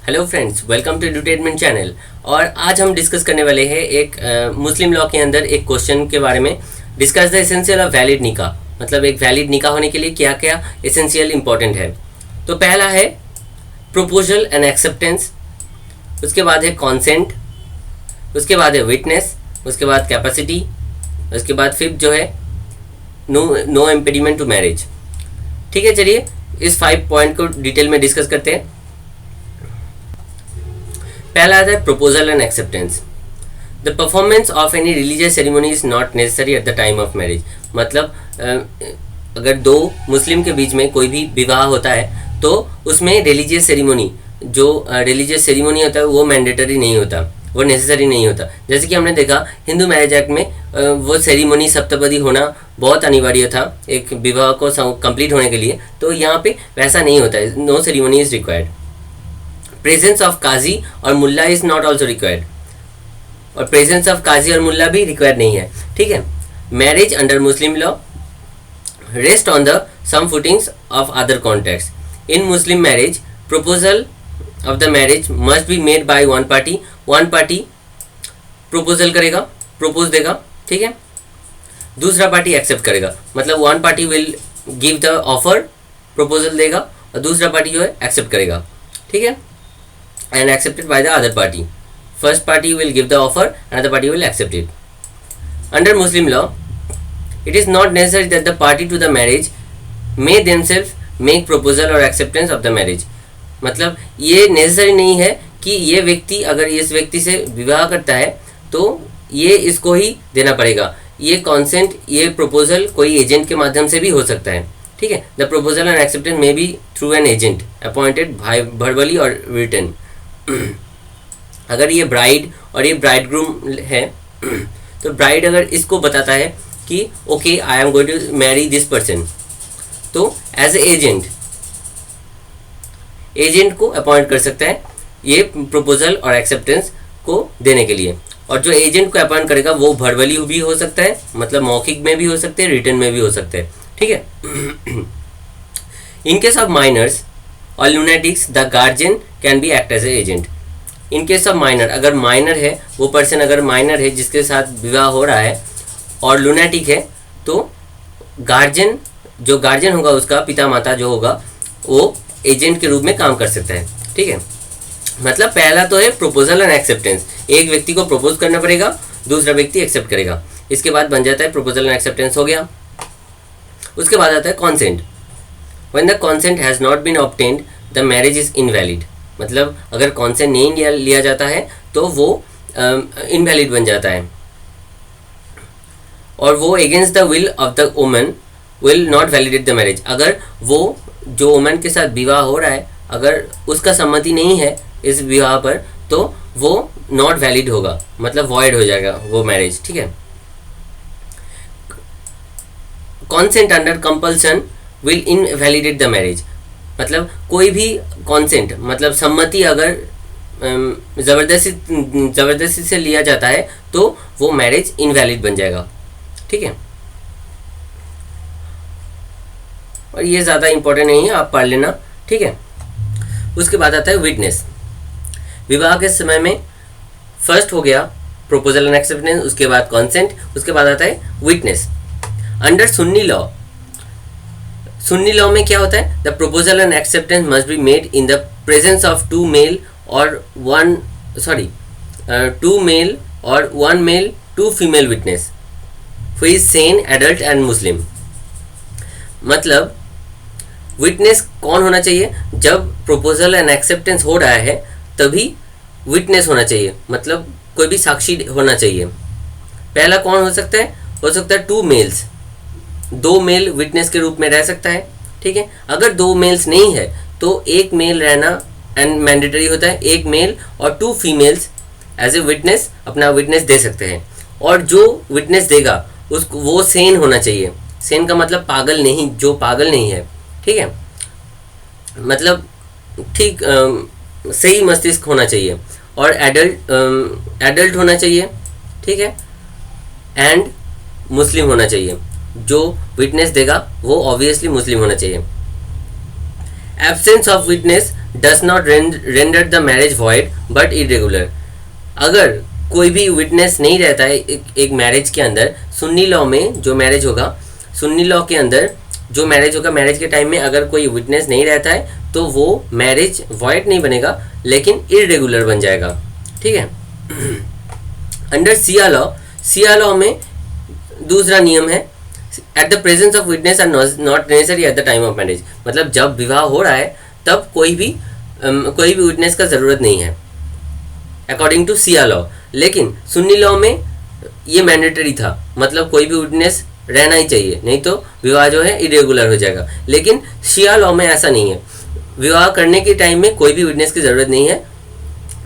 Hello friends, welcome to edutainment channel. और आज हम डिस्कस करने वाले हैं एक मुस्लिम लॉ के अंदर एक क्वेश्चन के बारे में। Discuss the essential of valid निकाह, मतलब एक वैलिड निकाह होने के लिए क्या क्या एसेंशियल इंपॉर्टेंट है। तो पहला है प्रोपोजल एंड एक्सेप्टेंस, उसके बाद है कॉन्सेंट, उसके बाद है विटनेस, उसके बाद कैपेसिटी, उसके बाद फिफ्थ जो है नो इम्पेडिमेंट टू मैरिज। ठीक है, चलिए इस 5 पॉइंट को डिटेल में डिस्कस करते हैं। पहला आता है proposal and acceptance. The performance of any religious ceremony is not necessary at the time of marriage. मतलब अगर दो मुस्लिम के बीच में कोई भी विवाह होता है तो उसमें रिलीजियस सेरेमनी, जो रिलीजियस सेरेमनी होता है वो मैंडेटरी नहीं होता, वो नेसेसरी नहीं होता। जैसे कि हमने देखा हिंदू मैरिज एक्ट में वो सेरेमनी सप्तपदी होना बहुत अनिवार्य था एक विवाह को कंप्लीट होने के लिए, तो यहाँ पे वैसा नहीं होता है, no ceremony is required. Presence of qazi और mullah is not also required, और प्रेजेंस ऑफ काजी और मुल्ला भी रिक्वायर्ड नहीं है। ठीक है, marriage under Muslim law rest on the same footings of other contracts. In Muslim marriage proposal of the marriage must be made by one party. One party proposal करेगा, propose देगा, ठीक है, दूसरा पार्टी एक्सेप्ट करेगा। मतलब one party will give the offer, proposal देगा, और दूसरा पार्टी जो है एक्सेप्ट करेगा। ठीक है, and accepted by the other party. First party will give the offer, another party will accept it. Under Muslim law, it is not necessary that the party to the marriage may themselves make proposal or acceptance of the marriage. मतलब ये necessary नहीं है कि ये व्यक्ति अगर इस व्यक्ति से विवाह करता है तो ये इसको ही देना पड़ेगा। ये कॉन्सेंट, ये प्रपोजल कोई एजेंट के माध्यम से भी हो सकता है। ठीक है, the proposal and acceptance may be through an agent appointed verbally और रिटन। अगर ये ब्राइड और ये ब्राइड ग्रूम है तो ब्राइड अगर इसको बताता है कि okay I am going to marry this person, तो एज ए एजेंट को अपॉइंट कर सकता है ये प्रपोजल और एक्सेप्टेंस को देने के लिए। और जो एजेंट को अपॉइंट करेगा वो वर्बली भी हो सकता है, मतलब मौखिक में भी हो सकते हैं, रिटन में भी हो सकते हैं। ठीक है, इन केस ऑफ माइनर्स और lunatics the guardian can be act as a agent. In case of minor, अगर माइनर है वो पर्सन, अगर माइनर है जिसके साथ विवाह हो रहा है और लूनेटिक है, तो गार्जियन, जो गार्जियन होगा उसका पिता माता जो होगा वो एजेंट के रूप में काम कर सकता है। ठीक है, मतलब पहला तो है प्रपोजल एंड एक्सेप्टेंस, एक व्यक्ति को प्रपोज करना पड़ेगा, दूसरा व्यक्ति एक्सेप्ट करेगा, इसके बाद बन जाता है प्रपोजल एंड एक्सेप्टेंस हो गया। उसके बाद आता है consent. When the consent has not been obtained, the marriage is invalid. मतलब अगर कॉन्सेंट नहीं लिया जाता है तो वो इनवैलिड बन जाता है, और वो against the will of the woman will not validate the marriage. अगर वो जो वुमन के साथ विवाह हो रहा है अगर उसका सम्मति नहीं है इस विवाह पर, तो वो नॉट वैलिड होगा, मतलब वॉइड हो जाएगा वो मैरिज। ठीक है, consent under compulsion will invalidate the marriage. मतलब कोई भी कॉन्सेंट, मतलब सम्मति अगर ज़बरदस्ती से लिया जाता है तो वो मैरिज इनवैलिड बन जाएगा। ठीक है, और ये ज़्यादा इंपॉर्टेंट नहीं है, आप पढ़ लेना। ठीक है, उसके बाद आता है विटनेस। विवाह के समय में फर्स्ट हो गया प्रपोजल एंड एक्सेप्टेंस, उसके बाद कॉन्सेंट, उसके बाद आता है विटनेस। अंडर सुन्नी लॉ में क्या होता है, the proposal and acceptance must be made in the presence of two male और one male two female witness who is sane, adult and Muslim. मतलब विटनेस कौन होना चाहिए, जब प्रपोजल एंड एक्सेप्टेंस हो रहा है तभी विटनेस होना चाहिए, मतलब कोई भी साक्षी होना चाहिए। पहला कौन हो सकता है, हो सकता है टू मेल्स, दो मेल विटनेस के रूप में रह सकता है। ठीक है, अगर दो मेल्स नहीं है तो एक मेल रहना एंड मैंडेटरी होता है, एक मेल और two females as a witness अपना विटनेस दे सकते हैं। और जो विटनेस देगा उसको वो सेन होना चाहिए। सेन का मतलब पागल नहीं, जो पागल नहीं है। ठीक है, मतलब ठीक सही मस्तिष्क होना चाहिए, और एडल्ट होना चाहिए। ठीक है, एंड मुस्लिम होना चाहिए, जो विटनेस देगा वो ऑब्वियसली मुस्लिम होना चाहिए। Absence of witness does not render the marriage void but irregular. अगर कोई भी विटनेस नहीं रहता है एक मैरिज के अंदर, सुन्नी लॉ में जो मैरिज होगा, सुन्नी लॉ के अंदर जो मैरिज होगा, मैरिज के टाइम में अगर कोई विटनेस नहीं रहता है तो वो मैरिज वॉइड नहीं बनेगा लेकिन इरेगुलर बन जाएगा। ठीक है। अंडर सिया लॉ में दूसरा नियम है, at the presence of witness are not necessary at the time of marriage. मतलब जब विवाह हो रहा है तब कोई भी विटनेस का ज़रूरत नहीं है अकॉर्डिंग टू सिया लॉ। लेकिन सुन्नी लॉ में ये मैंडेटरी था, मतलब कोई भी विटनेस रहना ही चाहिए, नहीं तो विवाह जो है इरेगुलर हो जाएगा। लेकिन शिया लॉ में ऐसा नहीं है, विवाह करने के टाइम में कोई भी विटनेस की ज़रूरत नहीं है।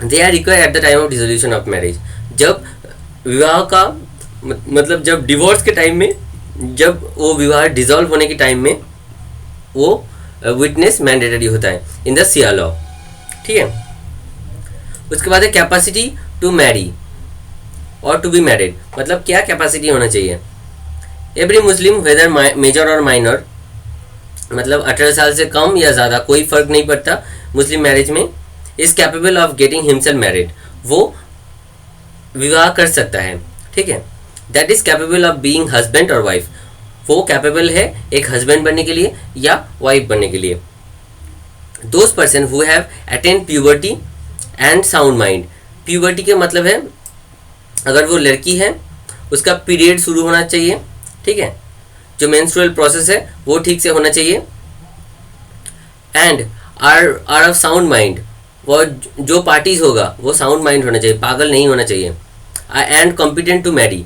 They are required at the time of dissolution of marriage. जब विवाह का मतलब जब डिवोर्स के टाइम में, जब वो विवाह डिसॉल्व होने के टाइम में वो विटनेस मैंडेटरी होता है इन द सिया लॉ। ठीक है। उसके बाद है कैपेसिटी टू मैरी और टू बी मैरिड। मतलब क्या कैपेसिटी होना चाहिए। एवरी मुस्लिम वेदर मेजर और माइनर, मतलब 18 साल से कम या ज़्यादा कोई फ़र्क नहीं पड़ता मुस्लिम मैरिज में, is capable of getting himself married. वो विवाह कर सकता है। ठीक है। That is capable of being husband और वाइफ। वो कैपेबल है एक हस्बैंड बनने के लिए या वाइफ बनने के लिए। Those person who have attend puberty and sound mind. Puberty के मतलब है अगर वो लड़की है उसका पीरियड शुरू होना चाहिए। ठीक है। जो मेंस्ट्रुअल प्रोसेस है वो ठीक से होना चाहिए। And are of sound mind, वो जो पार्टीज होगा वो साउंड माइंड होना चाहिए, पागल नहीं होना चाहिए। एंड कॉम्पिटेंट टू मैरी,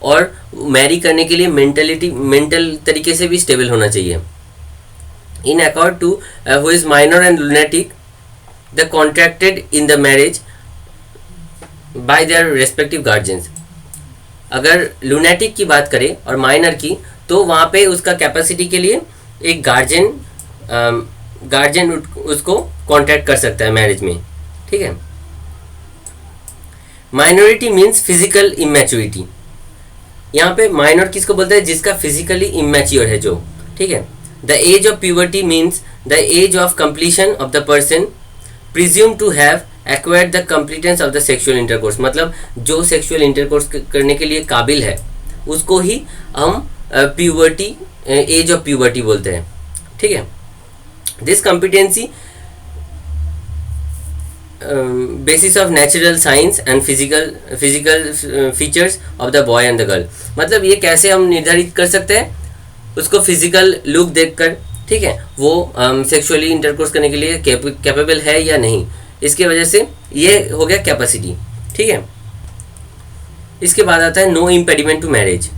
और मैरी करने के लिए मेंटल तरीके से भी स्टेबल होना चाहिए। In accord to who is minor and lunatic the contracted in the marriage by their respective guardians. अगर लुनेटिक की बात करें और माइनर की, तो वहाँ पे उसका कैपेसिटी के लिए एक गार्जियन उसको कॉन्ट्रैक्ट कर सकता है मैरिज में। ठीक है। Minority means physical immaturity. यहाँ पे माइनर किसको बोलते हैं, जिसका फिजिकली इमेच्योर है जो। ठीक है। The age of puberty means the age of completion of the person presume to have acquired the completeness of the sexual intercourse. मतलब जो सेक्सुअल इंटरकोर्स करने के लिए काबिल है उसको ही हम प्यूबर्टी, एज ऑफ प्यूबर्टी बोलते हैं। ठीक है। This competency basis of natural science and physical features of the boy and the girl. मतलब ये कैसे हम निर्धारित कर सकते हैं, उसको फिजिकल लुक देखकर। ठीक है। वो सेक्सुअली इंटरकोर्स करने के लिए कैपेबल है या नहीं, इसके वजह से ये हो गया कैपेसिटी। ठीक है। इसके बाद आता है no impediment to marriage.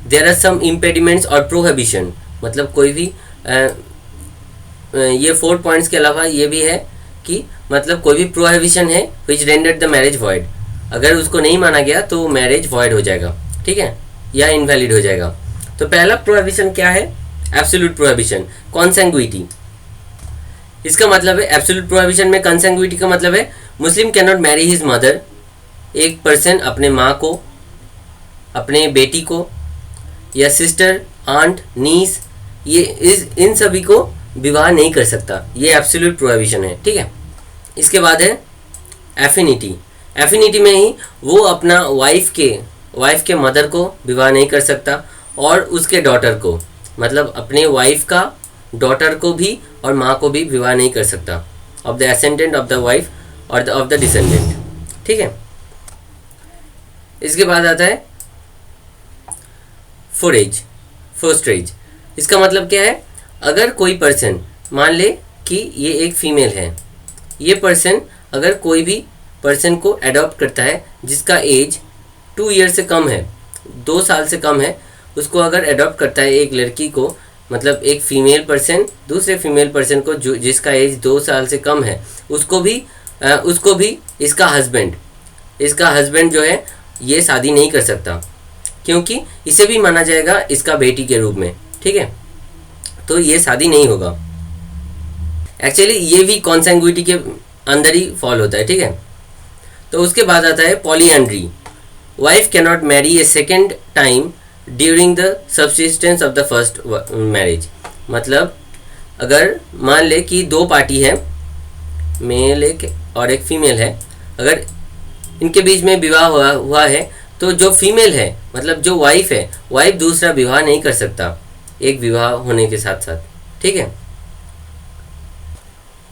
There are some impediments और प्रोहिबिशन। मतलब कोई भी ये 4 पॉइंट्स के अलावा ये भी है कि मतलब कोई भी प्रोहिबिशन है विच रेंडर्ड द मैरिज वॉइड। अगर उसको नहीं माना गया तो मैरिज वॉइड हो जाएगा। ठीक है, या इनवैलिड हो जाएगा। तो पहला प्रोहिबिशन क्या है, एब्सोल्यूट प्रोहिबिशन, कॉन्सेंगुइटी। इसका मतलब है एब्सोल्यूट प्रोहिबिशन में कॉन्सेंगुइटी का मतलब है Muslim can not marry his mother. एक पर्सन अपने माँ को, अपने बेटी को या सिस्टर, आंट, नीस, ये इन सभी को विवाह नहीं कर सकता। ये एब्सोल्यूट प्रोहिबिशन है। ठीक है। इसके बाद है एफिनिटी। एफिनिटी में ही वो अपना वाइफ के मदर को विवाह नहीं कर सकता और उसके डॉटर को, मतलब अपने वाइफ का डॉटर को भी और माँ को भी विवाह नहीं कर सकता, of the ascendant of the wife और ऑफ द डिसेंडेंट। ठीक है। इसके बाद आता है फोस्टरेज। इसका मतलब क्या है, अगर कोई पर्सन, मान ले कि ये एक फीमेल है, ये पर्सन अगर कोई भी पर्सन को एडॉप्ट करता है जिसका एज 2 ईयर से कम है, 2 साल से कम है, उसको अगर एडॉप्ट करता है एक लड़की को, मतलब एक फीमेल पर्सन दूसरे फीमेल पर्सन को जो जिसका एज 2 साल से कम है, उसको भी इसका हस्बैंड जो है ये शादी नहीं कर सकता, क्योंकि इसे भी माना जाएगा इसका बेटी के रूप में। ठीक है। तो ये शादी नहीं होगा। एक्चुअली ये भी कॉन्सेंगुइटी के अंदर ही फॉल होता है। ठीक है। तो उसके बाद आता है polyandry. Wife can not Mary A second time during the subsistence of the first marriage. मतलब अगर मान ले कि दो पार्टी है, मेल एक और एक फीमेल है, अगर इनके बीच में विवाह हुआ है तो जो फीमेल है मतलब जो वाइफ है, वाइफ दूसरा विवाह नहीं कर सकता एक विवाह होने के साथ साथ, ठीक है।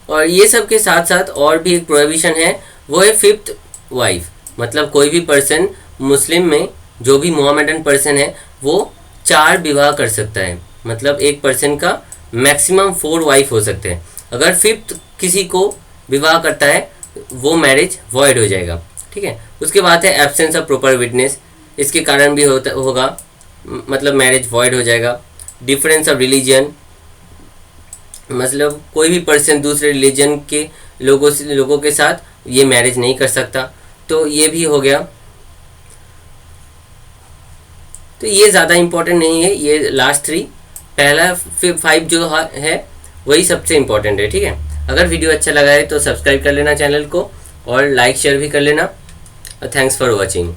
और ये सब के साथ साथ और भी एक प्रोहिबिशन है, वो है फिफ्थ वाइफ। मतलब कोई भी पर्सन मुस्लिम में जो भी मोहम्मदन पर्सन है वो 4 विवाह कर सकता है। मतलब एक पर्सन का मैक्सिमम 4 वाइफ हो सकते हैं। अगर फिफ्थ किसी को विवाह करता है वो मैरिज वॉइड हो जाएगा, ठीक है। उसके बाद है एब्सेंस ऑफ प्रॉपर विटनेस, इसके कारण भी होगा मतलब मैरिज वॉइड हो जाएगा। डिफरेंस ऑफ रिलीजन, मतलब कोई भी पर्सन दूसरे रिलीजन के लोगों के साथ ये मैरिज नहीं कर सकता, तो ये भी हो गया। तो ये ज़्यादा इम्पोर्टेंट नहीं है, ये लास्ट 3, पहला 5 जो है वही सबसे इम्पोर्टेंट है, ठीक है। अगर वीडियो अच्छा लगा है तो सब्सक्राइब कर लेना चैनल को और लाइक शेयर भी कर लेना। Thanks for watching.